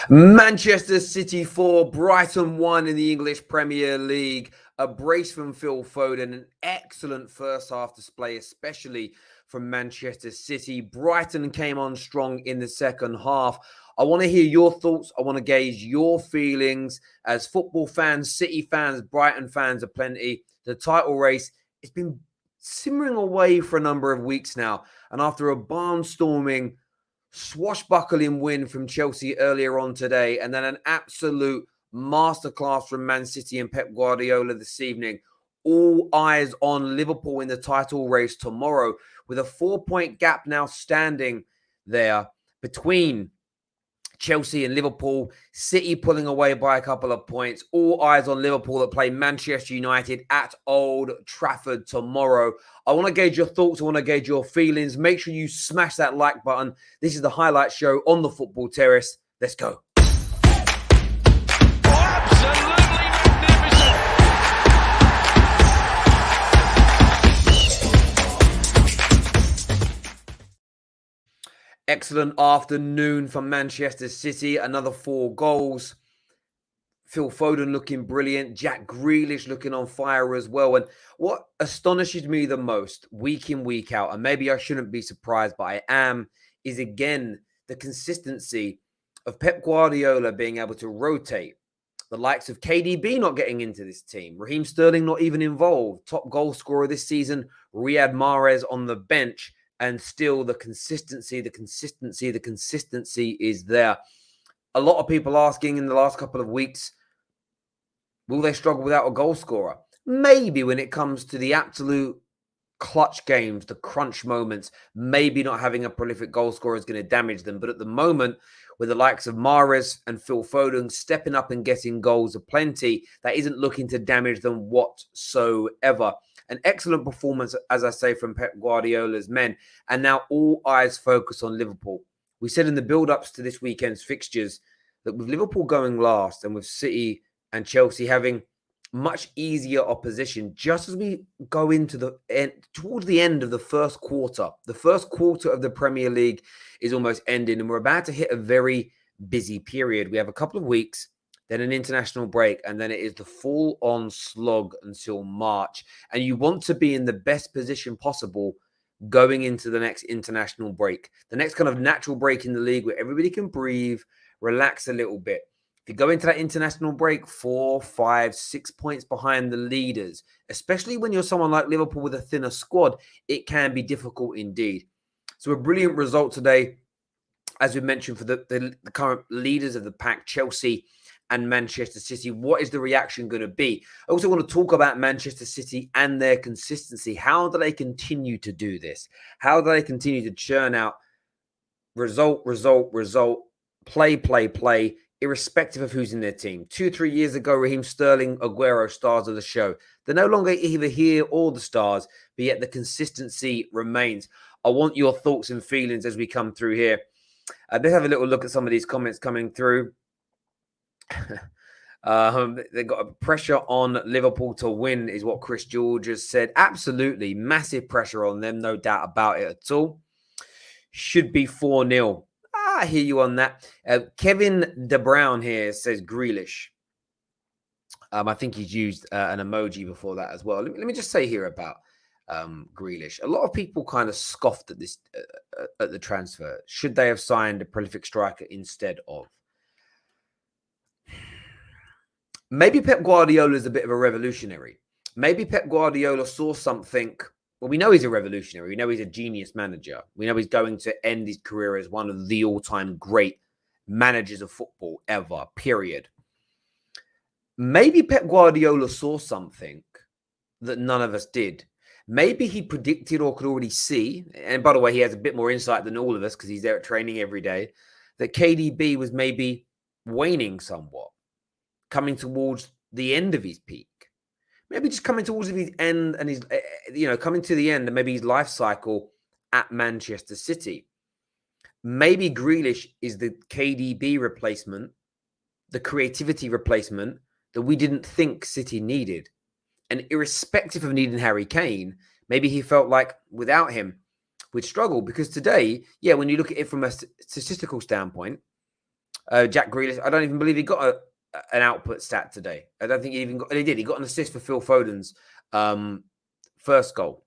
Manchester City 4, Brighton 1 in the English Premier League. A brace from Phil Foden, an excellent first half display, especially from Manchester City. Brighton came on strong in the second half. I want to hear your thoughts. I want to gauge your feelings as football fans, City fans, Brighton fans aplenty. The title race, it's been simmering away for a number of weeks now. And after a barnstorming swashbuckling win from Chelsea earlier on today, and then an absolute masterclass from Man City and Pep Guardiola this evening. All eyes on Liverpool in the title race tomorrow, with a 4-point gap now standing there between Chelsea and Liverpool. City pulling away by a couple of points. All eyes on Liverpool that play Manchester United at Old Trafford tomorrow. I want to gauge your thoughts. I want to gauge your feelings. Make sure you smash that like button. This is the highlight show on the Football Terrace. Let's go. Excellent afternoon for Manchester City. Another 4 goals. Phil Foden looking brilliant. Jack Grealish looking on fire as well. And what astonishes me the most, week in, week out, and maybe I shouldn't be surprised, but I am, is again the consistency of Pep Guardiola being able to rotate. The likes of KDB not getting into this team. Raheem Sterling not even involved. Top goal scorer this season, Riyad Mahrez on the bench. And still the consistency is there. A lot of people asking in the last couple of weeks, will they struggle without a goal scorer? Maybe when it comes to the absolute clutch games, the crunch moments, maybe not having a prolific goal scorer is going to damage them. But at the moment, with the likes of Mahrez and Phil Foden stepping up and getting goals aplenty, that isn't looking to damage them whatsoever. An excellent performance, as I say, from Pep Guardiola's men. And now all eyes focus on Liverpool. We said in the build-ups to this weekend's fixtures that with Liverpool going last and with City and Chelsea having much easier opposition, just as we go into the end, towards the end of the first quarter of the Premier League is almost ending, and we're about to hit a very busy period. We have a couple of weeks, then an international break, and then it is the full-on slog until March. And you want to be in the best position possible going into the next international break, the next kind of natural break in the league where everybody can breathe, relax a little bit. If you go into that international break 4, 5, 6 points behind the leaders, especially when you're someone like Liverpool with a thinner squad, it can be difficult indeed. So a brilliant result today, as we mentioned, for the current leaders of the pack, Chelsea and Manchester City. What is the reaction going to be? I also want to talk about Manchester City and their consistency. How do they continue to do this? How do they continue to churn out result, play, irrespective of who's in their team? 2-3 years ago, Raheem Sterling, Aguero, stars of the show. They're no longer either here or the stars, but yet the consistency remains. I want your thoughts and feelings as we come through here. Let's have a little look at some of these comments coming through. They've got a pressure on Liverpool to win, is what Chris George has said. Absolutely, massive pressure on them, no doubt about it at all. Should be 4-0. I hear you on that. Kevin De Brown here says Grealish. I think he's used an emoji before that as well. Let me just say here about Grealish. A lot of people kind of scoffed at this at the transfer. Should they have signed a prolific striker instead of? Maybe Pep Guardiola is a bit of a revolutionary. Maybe Pep Guardiola saw something. Well, we know he's a revolutionary. We know he's a genius manager. We know he's going to end his career as one of the all-time great managers of football ever, period. Maybe Pep Guardiola saw something that none of us did. Maybe he predicted or could already see, and by the way, he has a bit more insight than all of us because he's there at training every day, that KDB was maybe waning somewhat, coming towards the end of his peak. Maybe just coming towards his end and his, coming to the end and maybe his life cycle at Manchester City. Maybe Grealish is the KDB replacement, the creativity replacement that we didn't think City needed. And irrespective of needing Harry Kane, maybe he felt like without him, we'd struggle. Because today, when you look at it from a statistical standpoint, Jack Grealish, I don't even believe he got an output stat today. I don't think he even got. He did. He got an assist for Phil Foden's first goal.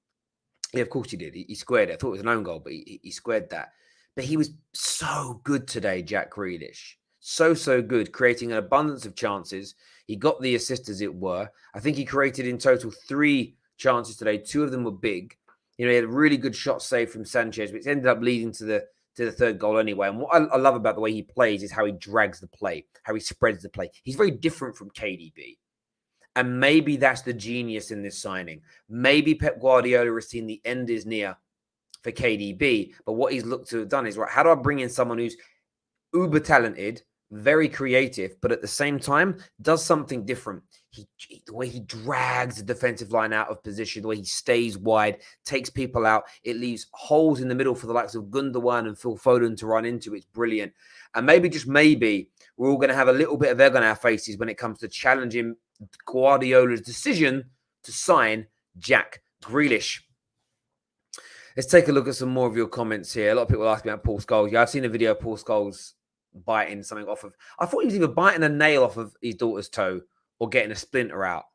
Yeah, of course he did. He squared it. I thought it was an own goal, but he squared that. But he was so good today, Jack Grealish. So good, creating an abundance of chances. He got the assist, as it were. I think he created in total 3 chances today. 2 of them were big. He had a really good shot save from Sanchez, which ended up leading to the third goal anyway. And what I love about the way he plays is how he drags the play, how he spreads the play. He's very different from KDB. And maybe that's the genius in this signing. Maybe Pep Guardiola has seen the end is near for KDB, but what he's looked to have done is, right, how do I bring in someone who's uber talented, very creative, but at the same time does something different? The way he drags the defensive line out of position, the way he stays wide, takes people out, it leaves holes in the middle for the likes of Gundogan and Phil Foden to run into. It's brilliant. And maybe, just maybe, we're all going to have a little bit of egg on our faces when it comes to challenging Guardiola's decision to sign Jack Grealish. Let's take a look at some more of your comments here. A lot of people ask me about Paul Scholes. Yeah, I've seen a video of Paul Scholes biting something off of... I thought he was either biting a nail off of his daughter's toe or getting a splinter out.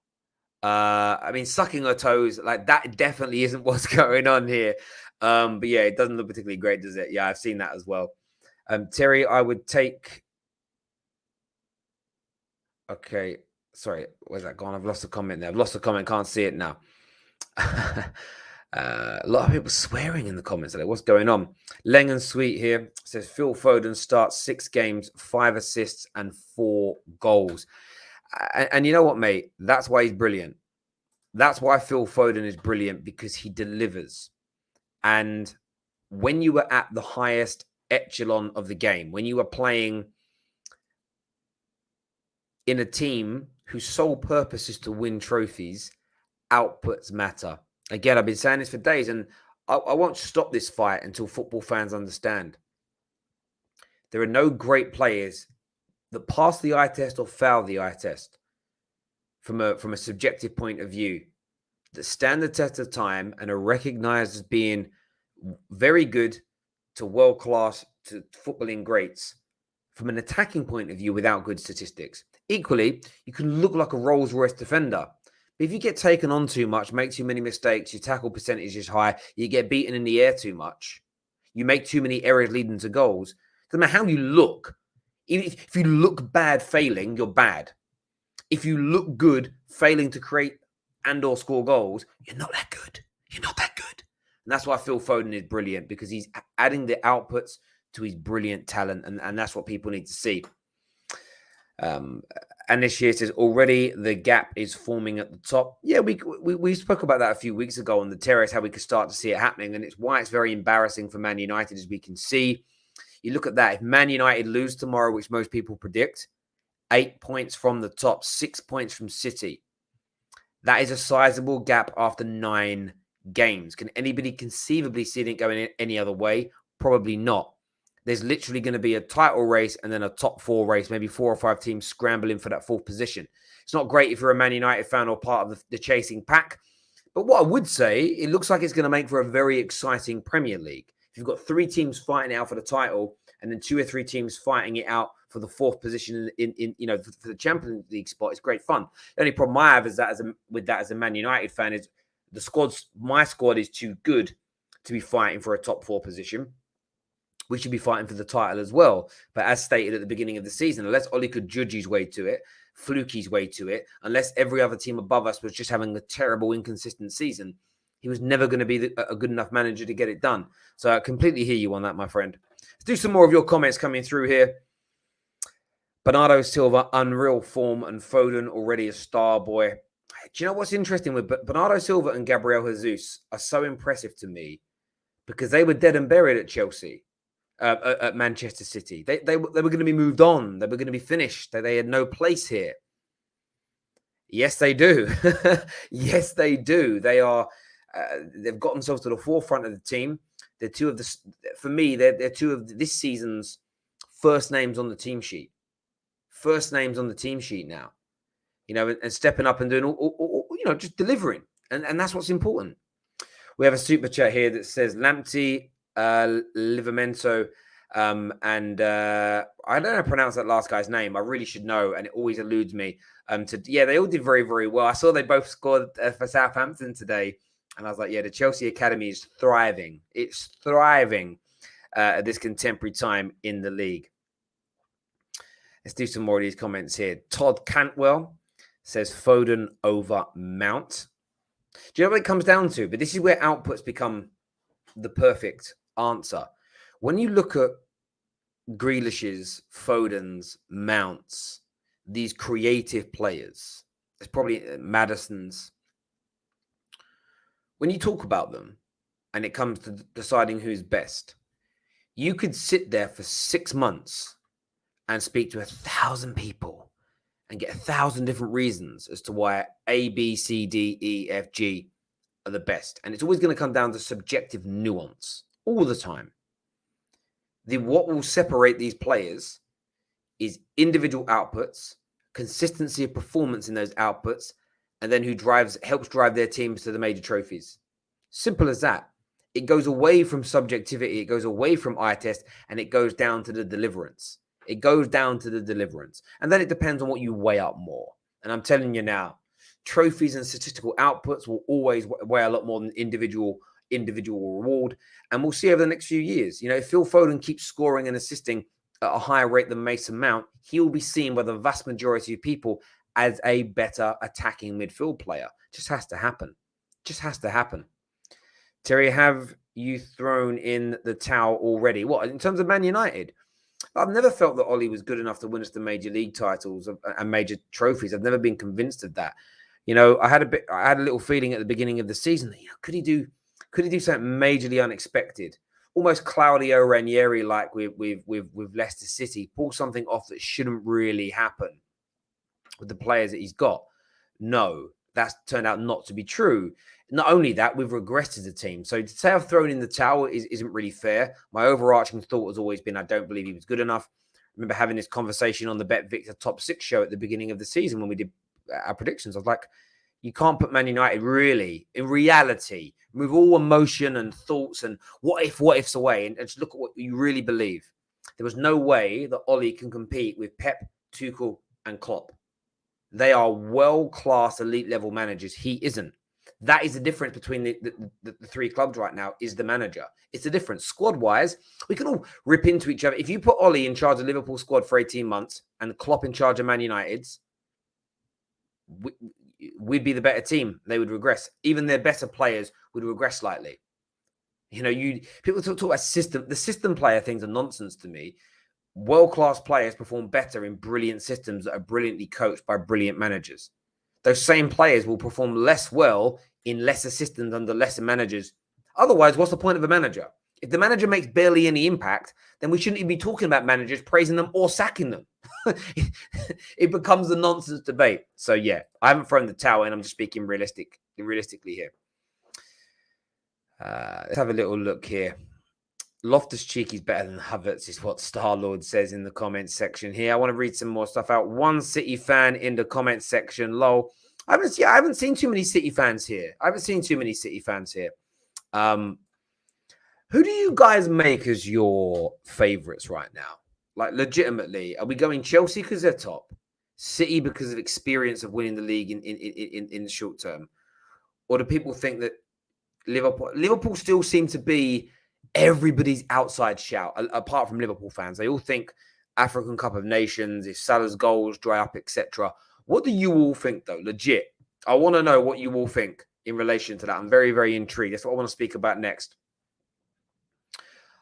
I mean, sucking her toes, like, that definitely isn't what's going on here. But yeah, it doesn't look particularly great, does it? Yeah, I've seen that as well. Terry, I would take... Okay, sorry, where's that gone? I've lost a comment there. I've lost a comment, can't see it now. A lot of people swearing in the comments today. What's going on? Leng and Sweet here says Phil Foden starts 6 games, 5 assists and 4 goals. And you know what, mate? That's why he's brilliant. That's why Phil Foden is brilliant, because he delivers. And when you were at the highest echelon of the game, when you were playing in a team whose sole purpose is to win trophies, outputs matter. Again, I've been saying this for days, and I won't stop this fight until football fans understand. There are no great players that pass the eye test or fail the eye test from a subjective point of view, that stand the test of time and are recognized as being very good to world-class to footballing greats from an attacking point of view without good statistics. Equally, you can look like a Rolls-Royce defender, but if you get taken on too much, make too many mistakes, your tackle percentage is high, you get beaten in the air too much, you make too many errors leading to goals, doesn't matter how you look. If you look bad failing, you're bad. If you look good failing to create and or score goals, you're not that good. You're not that good. And that's why Phil Foden is brilliant, because he's adding the outputs to his brilliant talent, and that's what people need to see. And this year says already the gap is forming at the top. Yeah, we spoke about that a few weeks ago on the terrace, how we could start to see it happening, and it's why it's very embarrassing for Man United, as we can see. You look at that. If Man United lose tomorrow, which most people predict, 8 points from the top, 6 points from City. That is a sizable gap after 9 games. Can anybody conceivably see it going any other way? Probably not. There's literally going to be a title race and then a top 4 race, maybe 4 or 5 teams scrambling for that 4th position. It's not great if you're a Man United fan or part of the chasing pack. But what I would say, it looks like it's going to make for a very exciting Premier League. If you've got 3 teams fighting it out for the title and then 2 or 3 teams fighting it out for the 4th position for the Champions League spot, it's great fun. The only problem I have is that as a Man United fan is my squad is too good to be fighting for a top 4 position. We should be fighting for the title as well. But as stated at the beginning of the season, unless Oli could judge his way to it, fluke his way to it, unless every other team above us was just having a terrible, inconsistent season, he was never going to be a good enough manager to get it done. So I completely hear you on that, my friend. Let's do some more of your comments coming through here. Bernardo Silva, unreal form, and Foden already a star boy. Do you know what's interesting with Bernardo Silva and Gabriel Jesus are so impressive to me, because they were dead and buried at Chelsea. At Manchester City. They were going to be moved on. They were going to be finished. They had no place here. Yes, they do. Yes, they do. They are. They've got themselves to the forefront of the team. They're two of the. For me, they're two of this season's first names on the team sheet. First names on the team sheet now. And stepping up and doing just delivering, and that's what's important. We have a super chat here that says Lamptey. Livamento, And I don't know how to pronounce that last guy's name. I really should know, and it always eludes me. They all did very, very well. I saw they both scored for Southampton today, and I was like, yeah, the Chelsea Academy is thriving. It's thriving at this contemporary time in the league. Let's do some more of these comments here. Todd Cantwell says Foden over Mount. Do you know what it comes down to? But this is where outputs become the perfect answer. When you look at Grealish's, Foden's, Mounts, these creative players, it's probably Maddison's. When you talk about them and it comes to deciding who's best, you could sit there for 6 months and speak to 1,000 people and get 1,000 different reasons as to why A, B, C, D, E, F, G are the best. And it's always going to come down to subjective nuance all the time. What will separate these players is individual outputs, consistency of performance in those outputs, and then who helps drive their teams to the major trophies. Simple as that. It goes away from subjectivity, it goes away from eye test, and it goes down to the deliverance. It goes down to the deliverance. And then it depends on what you weigh up more. And I'm telling you now, trophies and statistical outputs will always weigh a lot more than individual reward. And we'll see over the next few years. You know, if Phil Foden keeps scoring and assisting at a higher rate than Mason Mount, he will be seen by the vast majority of people as a better attacking midfield player. Just has to happen. Just has to happen. Terry, have you thrown in the towel already? What, in terms of Man United? I've never felt that Ollie was good enough to win us the major league titles and major trophies. I've never been convinced of that. You know, I had a little feeling at the beginning of the season that, you know, could he do something majorly unexpected, almost Claudio Ranieri like with Leicester City, pull something off that shouldn't really happen with the players that he's got? No, that's turned out not to be true. Not only that, we've regressed as a team. So to say I've thrown in the towel isn't really fair. My overarching thought has always been I don't believe he was good enough. I remember having this conversation on the Bet Victor Top 6 show at the beginning of the season when we did our predictions. I was like, you can't put Man United really, in reality, with all emotion and thoughts and what ifs away and just look at what you really believe. There was no way that Ollie can compete with Pep, Tuchel and Klopp. They are world-class elite level managers. He isn't. That is the difference between the three clubs right now, is the manager. It's the difference. Squad-wise, we can all rip into each other. If you put Ollie in charge of Liverpool squad for 18 months and Klopp in charge of Man United's, we'd be the better team. They would regress. Even their better players would regress slightly. You know, people talk about system. The system player things are nonsense to me. World-class players perform better in brilliant systems that are brilliantly coached by brilliant managers. Those same players will perform less well in lesser systems under lesser managers. Otherwise, what's the point of a manager? If the manager makes barely any impact, then we shouldn't even be talking about managers, praising them or sacking them. It becomes a nonsense debate. So yeah, I haven't thrown the towel in. I'm just speaking realistically here. Let's have a little look here. Loftus-Cheek is better than Havertz is what Star-Lord says in the comments section here. I want to read some more stuff out. One City fan in the comments section. Lol. I haven't seen too many City fans here. Who do you guys make as your favourites right now? Like, legitimately, are we going Chelsea because they're top? City because of experience of winning the league in the short term? Or do people think that Liverpool still seem to be everybody's outside shout, apart from Liverpool fans? They all think African Cup of Nations, if Salah's goals dry up, etc. What do you all think, though? Legit. I want to know what you all think in relation to that. I'm very, very intrigued. That's what I want to speak about next.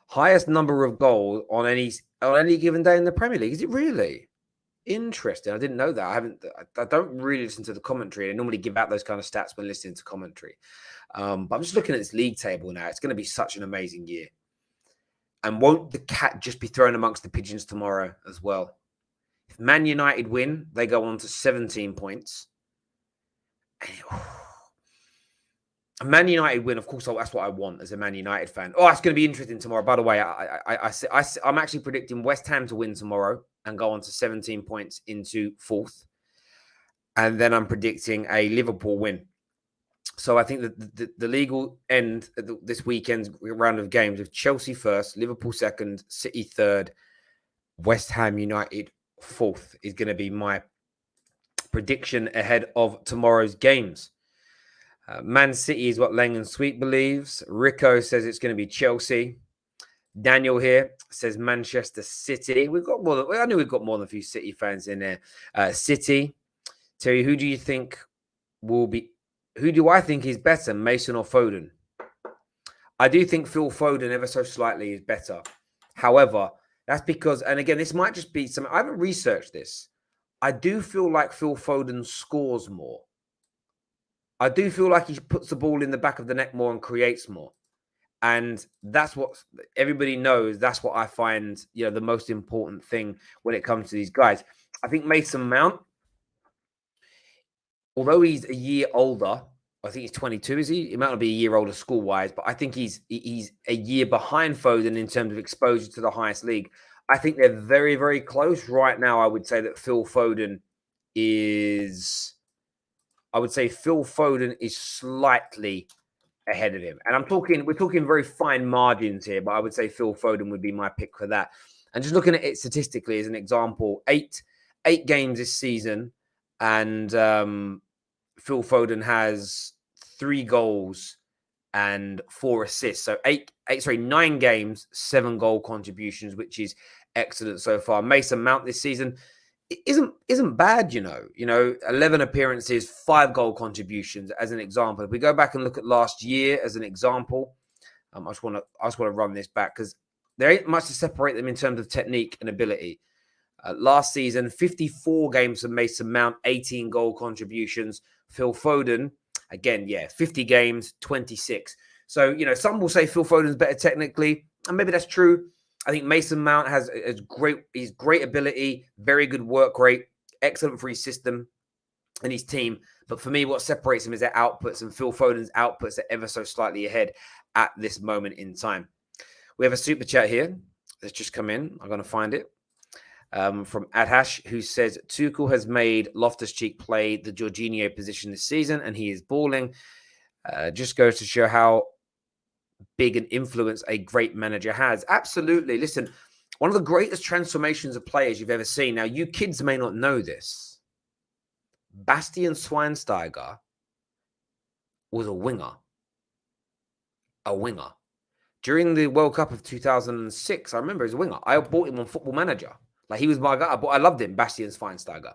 Highest number of goals on any given day in the Premier League. Is it really? Interesting. I didn't know that. I don't really listen to the commentary. I normally give out those kind of stats when listening to commentary. But I'm just looking at this league table now. It's going to be such an amazing year. And won't the cat just be thrown amongst the pigeons tomorrow as well? If Man United win, they go on to 17 points. A Man United win, of course, that's what I want as a Man United fan. Oh, it's going to be interesting tomorrow. By the way, I'm actually predicting West Ham to win tomorrow and go on to 17 points into fourth. And then I'm predicting a Liverpool win. So I think that the league will end this weekend's round of games with Chelsea first, Liverpool second, City third, West Ham United fourth is going to be my prediction ahead of tomorrow's games. Man City is what Lang and Sweet believes. Rico says it's going to be Chelsea. Daniel here says Manchester City. I knew we've got more than a few City fans in there. City. Terry, who do you think will be? Who do I think is better, Mason or Foden? I do think Phil Foden ever so slightly is better. However, that's because, and again, this might just be something, I haven't researched this. I do feel like Phil Foden scores more. I do feel like he puts the ball in the back of the net more and creates more. And that's what everybody knows. That's what I find, the most important thing when it comes to these guys. I think Mason Mount, although he's a year older, I think he's 22, is he? He might not be a year older school-wise, but I think he's a year behind Foden in terms of exposure to the highest league. I think they're very, very close. Right now, I would say Phil Foden is slightly ahead of him. And we're talking very fine margins here, but I would say Phil Foden would be my pick for that. And just looking at it statistically as an example, eight games this season, and Phil Foden has 3 goals and 4 assists. So 9 games, 7 goal contributions, which is excellent so far. Mason Mount this season isn't bad, 11 appearances, 5 goal contributions as an example. If we go back and look at last year as an example, I just want to run this back because there ain't much to separate them in terms of technique and ability. Last season, 54 games for Mason Mount, 18 goal contributions. Phil Foden, again, 50 games, 26. So, some will say Phil Foden's better technically, and maybe that's true. I think Mason Mount has great ability, very good work rate, excellent for his system and his team. But for me, what separates him is their outputs, and Phil Foden's outputs are ever so slightly ahead at this moment in time. We have a super chat here that's just come in. I'm going to find it. From Adhash, who says Tuchel has made Loftus-Cheek play the Jorginho position this season, and he is balling. Just goes to show how big an influence a great manager has. Absolutely. Listen, one of the greatest transformations of players you've ever seen. Now, you kids may not know this. Bastian Schweinsteiger was a winger. During the World Cup of 2006, I remember as a winger. I bought him on Football Manager. Like, he was my guy. I loved him, Bastian Schweinsteiger.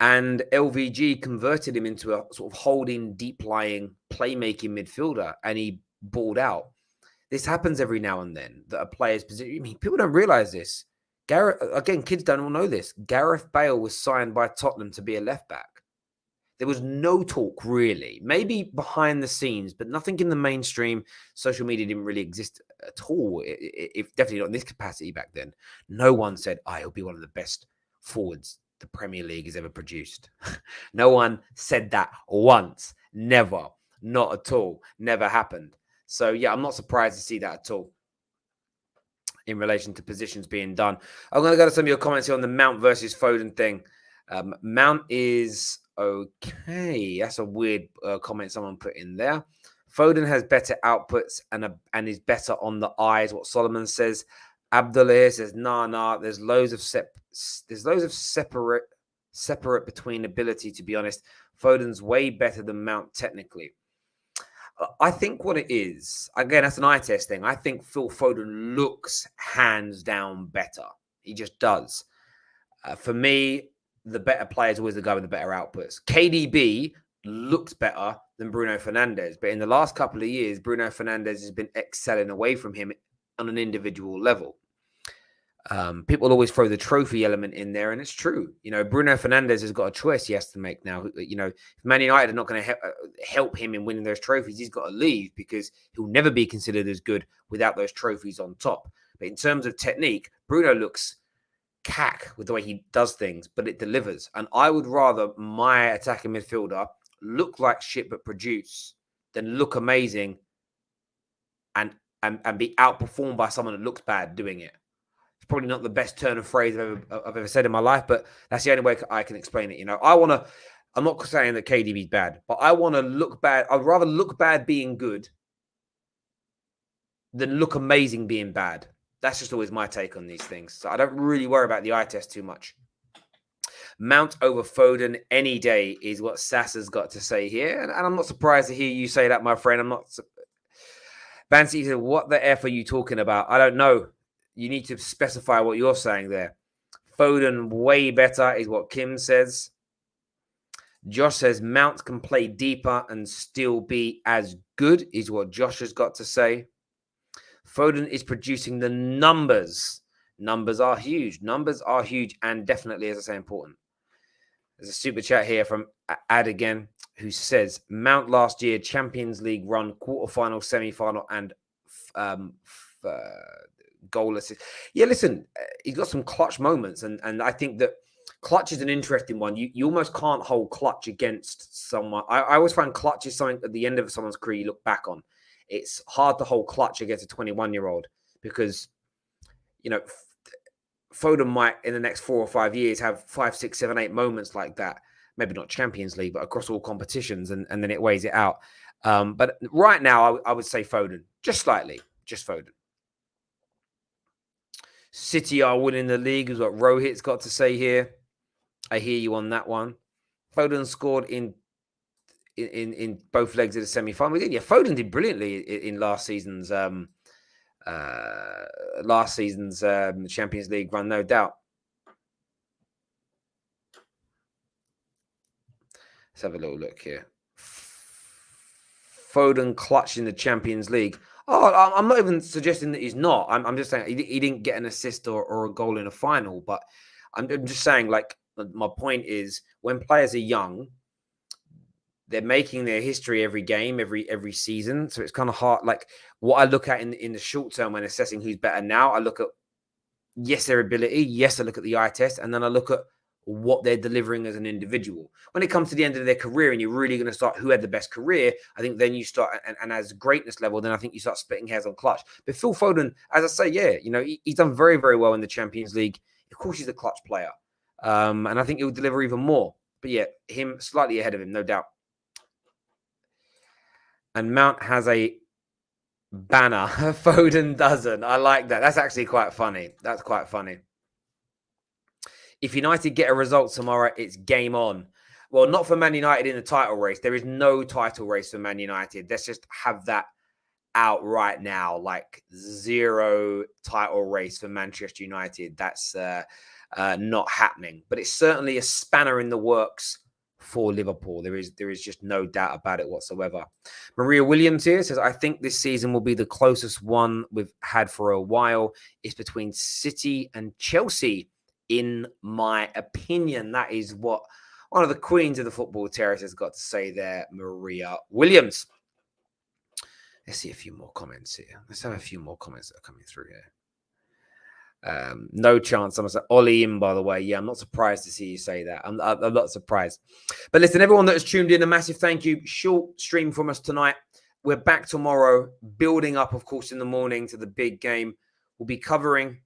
And LVG converted him into a sort of holding, deep-lying, playmaking midfielder, and he balled out. This happens every now and then, that a player's position. I mean, people don't realize this. Kids don't all know this. Gareth Bale was signed by Tottenham to be a left back. There was no talk, really. Maybe behind the scenes, but nothing in the mainstream. Social media didn't really exist at all, if definitely not in this capacity back then. No one said, he'll be one of the best forwards the Premier League has ever produced. No one said that once. Never. Not at all. Never happened. So, I'm not surprised to see that at all in relation to positions being done. I'm going to go to some of your comments here on the Mount versus Foden thing. Mount is okay. That's a weird comment someone put in there. Foden has better outputs and is better on the eyes, what Solomon says. Abdullah says, nah. There's loads of separate between ability, to be honest. Foden's way better than Mount technically. I think what it is, again, that's an eye test thing. I think Phil Foden looks hands down better. He just does. For me, the better player is always the guy with the better outputs. KDB looks better than Bruno Fernandes, but in the last couple of years, Bruno Fernandes has been excelling away from him on an individual level. People always throw the trophy element in there, and it's true. Bruno Fernandes has got a choice he has to make now. If Man United are not going to help him in winning those trophies, he's got to leave because he'll never be considered as good without those trophies on top. But in terms of technique, Bruno looks cack with the way he does things, but it delivers. And I would rather my attacking midfielder look like shit but produce than look amazing and be outperformed by someone that looks bad doing it. Probably not the best turn of phrase I've ever said in my life, but that's the only way I can explain it. I want to I'm not saying that KDB's bad, but I want to look bad. I'd rather look bad being good than look amazing being bad. That's just always my take on these things. So I don't really worry about the eye test too much. Mount over Foden any day is what Sassa's got to say here. And I'm not surprised to hear you say that, my friend. I'm not. Bancy said, what the F are you talking about? I don't know. You need to specify what you're saying there. Foden way better is what Kim says. Josh says Mount can play deeper and still be as good is what Josh has got to say. Foden is producing the numbers. Numbers are huge. Numbers are huge and definitely, as I say, important. There's a super chat here from Ad again, who says Mount last year, Champions League run, quarterfinal, semi-final, and goal assist. Yeah, listen, he's got some clutch moments, and I think that clutch is an interesting one. You almost can't hold clutch against someone. I always find clutch is something at the end of someone's career you look back on. It's hard to hold clutch against a 21-year-old because, you know, Foden might in the next 4 or 5 years have 5, 6, 7, 8 moments like that. Maybe not Champions League, but across all competitions, and then it weighs it out. But right now, I would say Foden, just slightly, just Foden. City are winning the league, is what Rohit's got to say here. I hear you on that one. Foden scored in both legs of the semi-final. Yeah, Foden did brilliantly in last season's Champions League run, no doubt. Let's have a little look here. Foden clutched in the Champions League. Oh, I'm not even suggesting that he's not. I'm just saying he didn't get an assist or a goal in a final. But I'm just saying, like, my point is when players are young, they're making their history every game, every season. So it's kind of hard. Like what I look at in the short term when assessing who's better now, I look at, yes, their ability. Yes, I look at the eye test. And then I look at what they're delivering as an individual. When it comes to the end of their career and you're really going to start who had the best career, I think then you start, and as greatness level, then I think you start splitting hairs on clutch. But Phil Foden, as I say, yeah, you know, he's done very, very well in the Champions League. Of course, he's a clutch player. And I think he'll deliver even more. But yeah, him slightly ahead of him, no doubt. And Mount has a banner. Foden doesn't. I like that. That's actually quite funny. That's quite funny. If United get a result tomorrow, it's game on. Well, not for Man United in the title race. There is no title race for Man United. Let's just have that out right now. Like 0 title race for Manchester United. That's not happening. But it's certainly a spanner in the works for Liverpool. There is just no doubt about it whatsoever. Maria Williams here says, I think this season will be the closest one we've had for a while. It's between City and Chelsea, in my opinion. That is what one of the queens of the football terrace has got to say there, Maria Williams. Let's see a few more comments here. Let's have a few more comments that are coming through here. No chance. Someone said Ollie in, by the way. Yeah, I'm not surprised to see you say that. I'm not surprised. But listen, everyone that has tuned in, a massive thank you. Short stream from us tonight. We're back tomorrow, building up, of course, in the morning to the big game. We'll be covering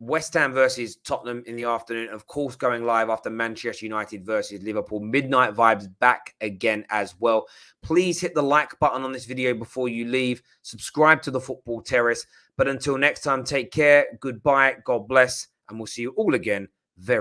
West Ham versus Tottenham in the afternoon. Of course, going live after Manchester United versus Liverpool. Midnight Vibes back again as well. Please hit the like button on this video before you leave. Subscribe to the Football Terrace. But until next time, take care. Goodbye. God bless. And we'll see you all again very